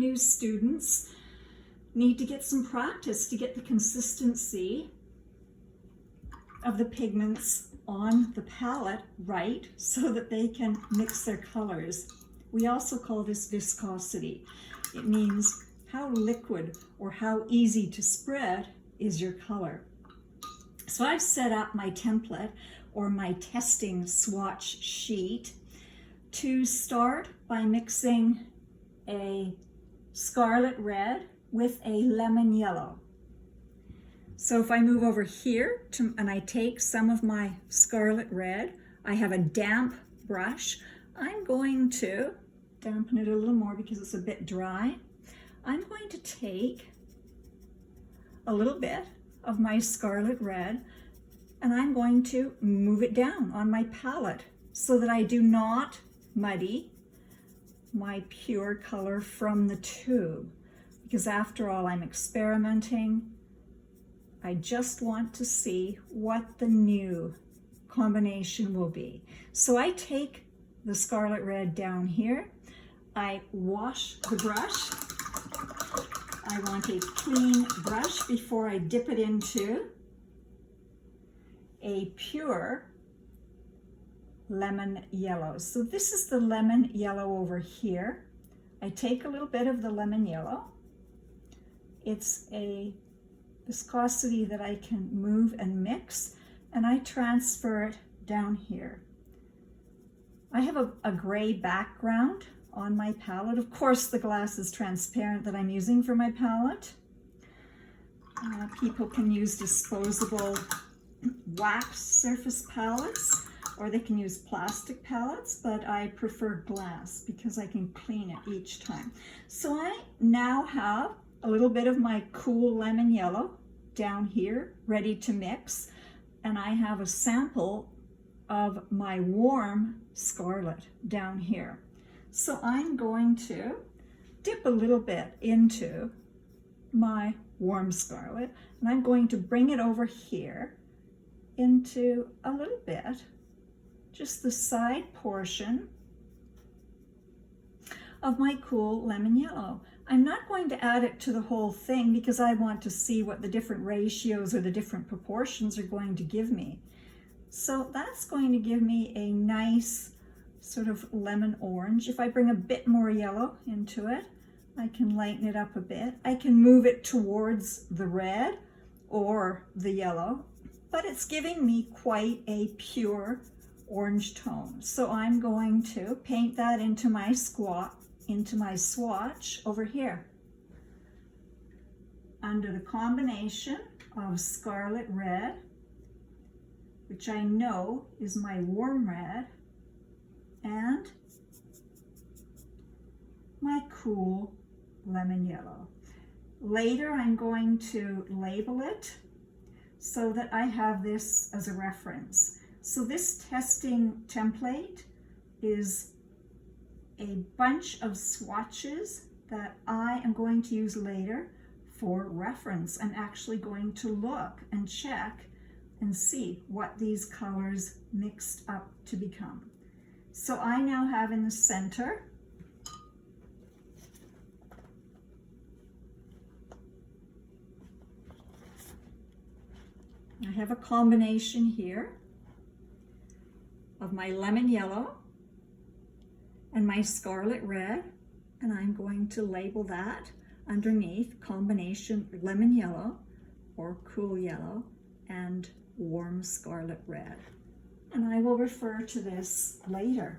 new students need to get some practice to get the consistency of the pigments on the palette right so that they can mix their colors. We also call this viscosity. It means how liquid or how easy to spread is your color. So I've set up my template or my testing swatch sheet to start by mixing a scarlet red with a lemon yellow. So if I move over here and I take some of my scarlet red, I have a damp brush. I'm going to dampen it a little more because it's a bit dry. I'm going to take a little bit of my scarlet red and I'm going to move it down on my palette so that I do not muddy my pure color from the tube, because after all, I'm experimenting. I just want to see what the new combination will be. So I take the scarlet red down here. I wash the brush. I want a clean brush before I dip it into a pure lemon yellow. So this is the lemon yellow over here. I take a little bit of the lemon yellow. It's a viscosity that I can move and mix, and I transfer it down here. I have a gray background on my palette. Of course, the glass is transparent that I'm using for my palette. People can use disposable wax surface palettes, or they can use plastic palettes, but I prefer glass because I can clean it each time. So I now have a little bit of my cool lemon yellow down here ready to mix, and I have a sample of my warm scarlet down here. So I'm going to dip a little bit into my warm scarlet, and I'm going to bring it over here into a little bit, just the side portion of my cool lemon yellow. I'm not going to add it to the whole thing because I want to see what the different ratios or the different proportions are going to give me. So that's going to give me a nice sort of lemon orange. If I bring a bit more yellow into it, I can lighten it up a bit. I can move it towards the red or the yellow, but it's giving me quite a pure orange tone. So I'm going to paint that into my swatch over here. Under the combination of scarlet red, which I know is my warm red, and my cool lemon yellow. Later I'm going to label it so that I have this as a reference. So this testing template is a bunch of swatches that I am going to use later for reference. I'm actually going to look and check and see what these colors mixed up to become. So I now have in the center I have a combination here of my lemon yellow and my scarlet red, and I'm going to label that underneath combination lemon yellow or cool yellow and warm scarlet red. And I will refer to this later.